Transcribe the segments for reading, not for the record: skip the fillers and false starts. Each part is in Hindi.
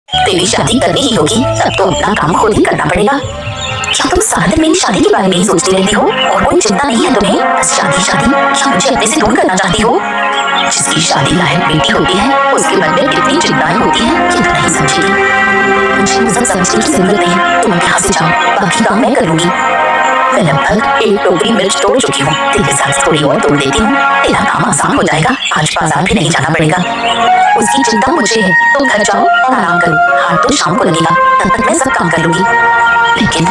तेरी शादी करनी ही होगी, तब तो अपना काम खुद ही करना पड़ेगा। क्या तुम सारा दिन मेरी शादी के बारे में ही सोचती रहती हो और कोई चिंता नहीं है तुम्हें? बस शादी शादी, क्या मुझे अपने से दूर करना चाहती हो? जिसकी शादी लायक बेटी होती है उसके मन में कितनी चिंताएं होती हैं ये तो नहीं समझेगी। मुझे वो सब समझने की जरूरत नहीं है, तुम यहाँ से जाओ, बाकी काम मैं करूंगी। मैं लगभग 1 टोकरी मिर्च तोड़ चुकी हूँ, तेरे साथ थोड़ी और तोड़ देती हूँ, तेरा काम आसान हो जाएगा, आज बाजार भी नहीं जाना पड़ेगा। उसकी चिंता मुझे है, तुम घर जाओ और आराम करो, हाथ तो शाम को लगेगा, तब तक मैं सब काम कर लूंगी। लेकिन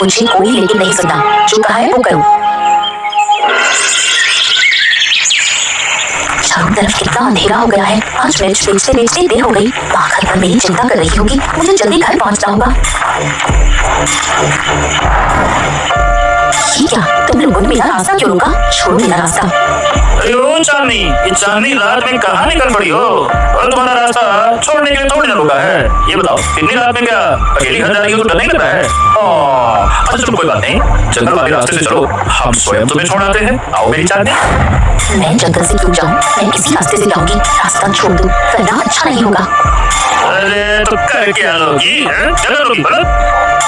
मुझे कोई लेकिन नहीं सुनना, जो कहा है वो करो। चारों तरफ कितना अंधेरा हो गया है, आज मिर्च बेचते बेचते देर हो गई। माँ घर पर मेरी चिंता कर रही होगी, मुझे जल्दी घर पहुंचना होगा। ये क्या, तुम लोगों ने मेरा रास्ता क्यों रोका? छोड़ो मेरा रास्ता। अरे चांदनी, ये चांदनी रात में कहाँ निकल पड़ी हो और तुम्हारा रास्ता छोड़ने के लिए थोड़ी ना रुका है। ये बताओ इतनी रात में क्या अकेली घर जा रही हो तो डर नहीं लग रहा है? अच्छा चलो कोई बात नहीं, जंगल वाले रास्ते से चलो, हम स्वयं तुम्हें छोड़ आते हैं। आओ मेरी चांदनी। मैं जंगल से क्यों जाऊँ, मैं किसी रास्ते से जाऊंगी, रास्ता छोड़ दूँ वरना अच्छा नहीं होगा। अरे तो कर क्या लोगी, चलो लोगी बोलो।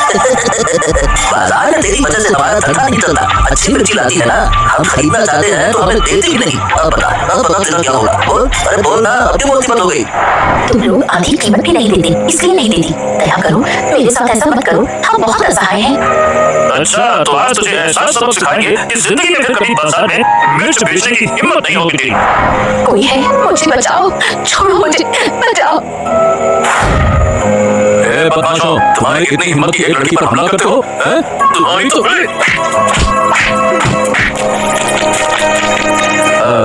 बाजार में तेरी वजह से हमारा धंधा नहीं चलता, अच्छी मिर्ची लाती है ना, हम खरीदना चाहते हैं तो हमें देती ही नहीं। अब बता तेरा क्या होगा? अरे बोल ना, अब क्यों बोलती मत हो गई? तुम लोग आधी कीमत भी नहीं देते, इसलिए नहीं देती। दया करो, मेरे साथ ऐसा मत करो, हम बहुत असहाय हैं। अच्छा तो आज तुझे ऐसा सबक सिखाएंगे कि जिंदगी में फिर कभी बाजार में मिर्च बेचने की हिम्मत नहीं होगी तेरी। कोई है, मुझे बचाओ, छोड़ो मुझे, बचाओ। बदमाशों, तुम्हारी कितनी हिम्मत की एक लड़की पर हमला करते हो? तुम्हारी तो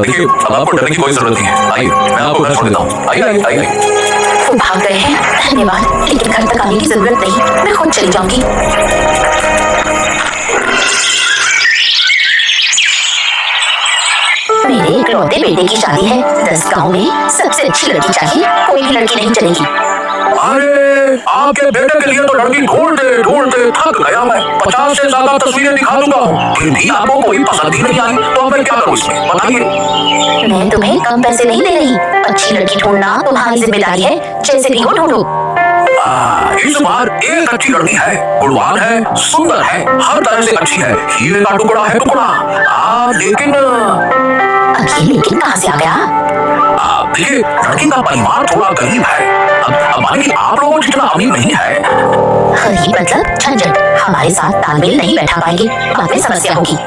देखिए, अब आपको डरने की कोई जरूरत नहीं है। आइए मैं आपको घर छोड़ देता हूँ। आइए आइए आइए। वो भाग गए हैं, धन्यवाद, लेकिन घर तक आने की जरूरत नहीं, मैं खुद चली जाऊंगी। मेरे इकलौते बेटे की शादी है, 10 गाँव में सबसे अच्छी लड़की चाहिए, कोई भी लड़की नहीं चलेगी। अरे आपके बेटे के लिए तो लड़की ढूंढते ढूंढते थक गया मैं, 50 से ज्यादा तस्वीरें दिखा दूंगा, फिर भी आपको कोई पसंद ही नहीं आई, तो मैं क्या करूँ इसमें बताइए। मैं तुम्हें कम पैसे नहीं दे रही, अच्छी लड़की ढूंढना तुम्हारी जिम्मेदारी है, जैसे भी हो ढूंढो। इस बार एक अच्छी लड़की है, गुणवान है, सुंदर है, हर तरह से अच्छी है, हीरे का टुकड़ा है टुकड़ा। लेकिन अभी लेकिन कहाँ से आ गया? देखिए लड़की का परिवार थोड़ा गरीब है, अब मानिए आप लोगों जितना अमीर नहीं है। गरीब मतलब झंझट, हमारे साथ तालमेल नहीं बैठा पाएंगे, बाद में समस्या होगी।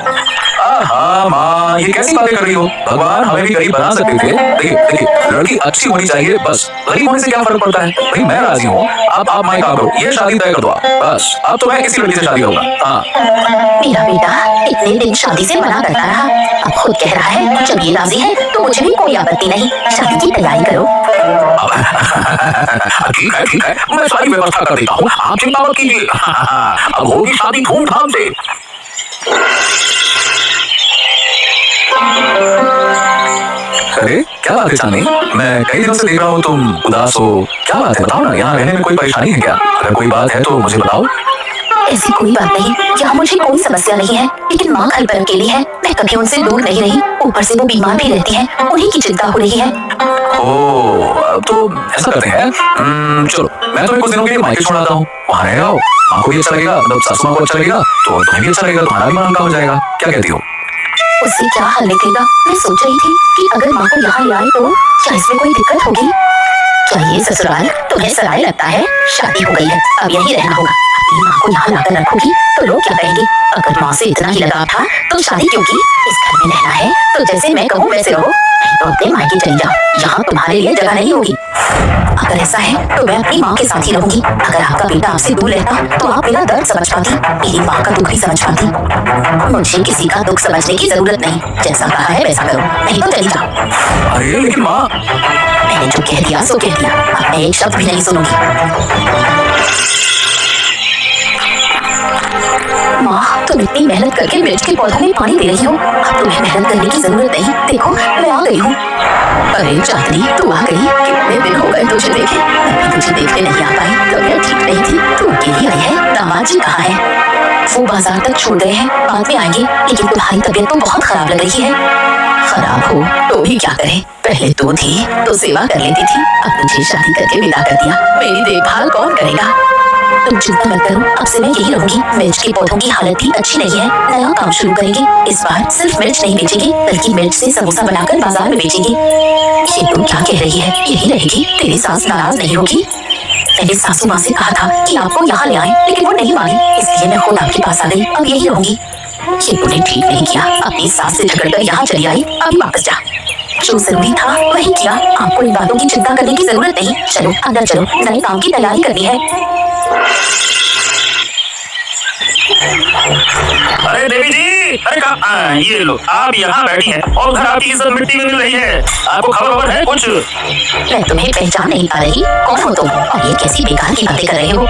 हाँ माँ, ये कैसी बातें कर रही हो? भगवान हमें भी गरीब बना सकते थे। देखिए लड़की अच्छी होनी चाहिए, बस गरीब होने से क्या फर्क पड़ता है? भाई मैं राजी हूँ, अब आप माई काम करो, ये शादी तय कर दो बस। अब तो मैं किसी लड़की से शादी होगा। हाँ मेरा बेटा इतने दिन शादी से मना करता रहा, अब खुद कह रहा है जब ये राजी है तो मुझे भी कोई आपत्ति नहीं, शादी की तैयारी करो। ठीक है, मैं सारी व्यवस्था कर देता हूँ, आप चिंता मत कीजिए। अब होगी शादी धूमधाम से। अरे क्या बात है चांदनी, मैं कई दिनों से देख रहा हूँ तुम उदास हो, क्या बात है बताओ ना, यहाँ रहने में कोई परेशानी है क्या? अगर कोई बात है तो मुझे बताओ। ऐसी कोई बात नहीं, यहाँ मुझे कोई समस्या नहीं है, लेकिन माँ घर पर अकेली है, मैं कभी उनसे दूर नहीं रही, ऊपर से वो बीमार भी रहती है, उन्हीं की चिंता हो रही है। ओह तो ऐसा करते हैं, चलो मैं तुम्हें कुछ दिनों के लिए मायके छोड़ आता हूँ, वहाँ रह आओ, माँ को भी अच्छा लगेगा, मतलब सासू माँ को अच्छा लगेगा तो तुम्हें भी अच्छा लगेगा, तुम्हारा भी मन हल्का हो जाएगा। क्या कहती हो? उससे क्या हल निकलेगा? मैं सोच रही थी कि अगर माँ को यहाँ ले आए तो क्या इसमें कोई दिक्कत होगी? क्या ये ससुराल तुम्हें सराय लगता है? शादी हो गई है, अब यही रहना होगा। अपनी माँ को यहाँ लाकर रखोगी तो लोग क्या कहेंगे? अगर माँ से इतना ही लगाव था तो शादी क्यों की? इस घर में रहना है तो जैसे मैं कहूँ वैसे रहो, नहीं तो अपने मायके चली जाओ, यहाँ तुम्हारे लिए जगह नहीं होगी। अगर ऐसा है तो मैं अपनी माँ के साथ ही रहूंगी। अगर आपका बेटा आपसे दूर रहता तो आप मेरा दर्द समझ पाती, मेरी माँ का दुख भी समझ पाती। मुझे किसी का दुख समझने की जरूरत नहीं, जैसा कहा है वैसा करो, नहीं तो चली जाओ। अरे लेकिन माँ, मैंने जो कह दिया सो कह दिया, अब मैं एक शब्द भी नहीं सुनूंगी। माँ तुम इतनी मेहनत करके मिर्च के पौधों में पानी दे रही हो, अब तुम्हें मेहनत करने की जरूरत नहीं, देखो मैं आ गई हूँ। अरे चांदनी तू आ गई, कितने दिन हो गए तुझे देखे, मैं तुझे देखने नहीं आ पाई, तबीयत ठीक नहीं थी, तू अकेली आई है, दामाद जी कहाँ है? वो बाजार तक छोड़ गए हैं, बाद में आएंगे, लेकिन तुम्हारी तबीयत तो बहुत खराब लग रही है। खराब हो तो भी क्या करे, पहले तू थी तो सेवा कर लेती थी, अब तुझे शादी करके विदा कर दिया, मेरी देखभाल कौन करेगा। तुम चिंता मत करो, अब से मैं यही रहूंगी। मिर्च के पौधों की हालत भी अच्छी नहीं है, नया काम शुरू करेंगे। इस बार सिर्फ मिर्च नहीं बेचेंगे, बल्कि मिर्च से समोसा बनाकर बाजार में बेचेंगे। ये तुम क्या कह रही है, यही रहेगी, तेरी सास नाराज नहीं होगी। मैंने सासू माँ से कहा था कि आपको यहाँ ले आए, लेकिन वो नहीं मानी, इसलिए मैं खुद आपके पास आ गई। अब यही रहूंगी। ये तूने ठीक नहीं किया, अपनी सास से झगड़कर यहाँ चली आई, अभी वापस जा। जो जरूरी था वही किया, आपको इन बातों की चिंता करने की जरूरत नहीं। चलो अंदर चलो, नए काम की तैयारी करनी है। अरे देवी जी, अरे ये लो, आप यहाँ बैठी हैं और घर आपकी इज्जत मिट्टी में मिल रही है। आपको खबर है कुछ? मैं तुम्हें पहचान नहीं पा रही, कौन हो तुम और ये कैसी बेकार की बातें कर रहे हो?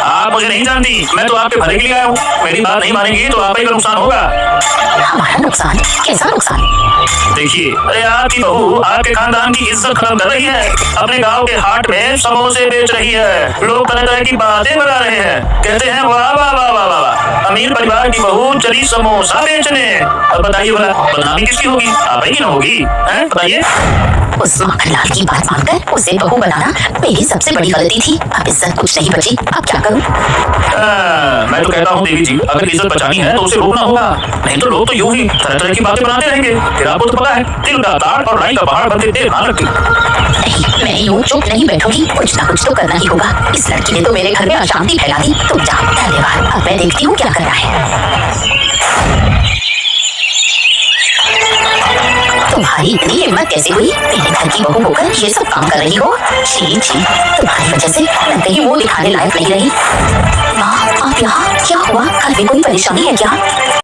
आप मुझे नहीं जानती, मैं तो आपके भले के लिए आया हूँ। मेरी बात नहीं मानेंगी तो आप ही का नुकसान होगा। हमारा नुकसान? कैसा नुकसान? देखिए, अरे आपकी बहू आपके खानदान की इज्जत खत्म कर रही है, अपने गांव के हाट में समोसे बेच रही है, लोग तरह तरह की बातें बता रहे हैं, कहते हैं वाह वाह वाह वाह वाह, अमीर परिवार की बहू चली समोसा बेचने। अब बताइए भला बदनामी किसकी होगी? आप ही की ना होगी? हैं बताइए। उस मक्खनलाल की बात मानकर उसे बहू बनाना मेरी सबसे बड़ी गलती थी। अब इज्जत कुछ नहीं बची, अब क्या करूं? मैं तो कहता हूँ देवी जी, अगर इज्जत बचानी है तो उसे रोकना होगा, नहीं तो लोग तो यूं ही तरह तरह की बातें बनाते रहेंगे। फिर आपको तो पता है, दिल का ताड़ और राई का पहाड़ बनते थे, ध्यान रखिए। नहीं, मैं यूं चुप नहीं बैठूंगी, कुछ ना कुछ तो करना ही होगा। इस लड़की ने तो मेरे घर में अशांति फैला दी। तुम जाओ, धन्यवाद। अब मैं देखती हूँ क्या करना है। तुम्हारी इतनी हिम्मत कैसे हुई, मेरे घर की बहू होकर ये सब काम कर रही हो? छी छी, तुम्हारी वजह से मैं कहीं मुंह दिखाने लायक नहीं रही। माँ, आप यहाँ? क्या हुआ, घर में कोई परेशानी है क्या?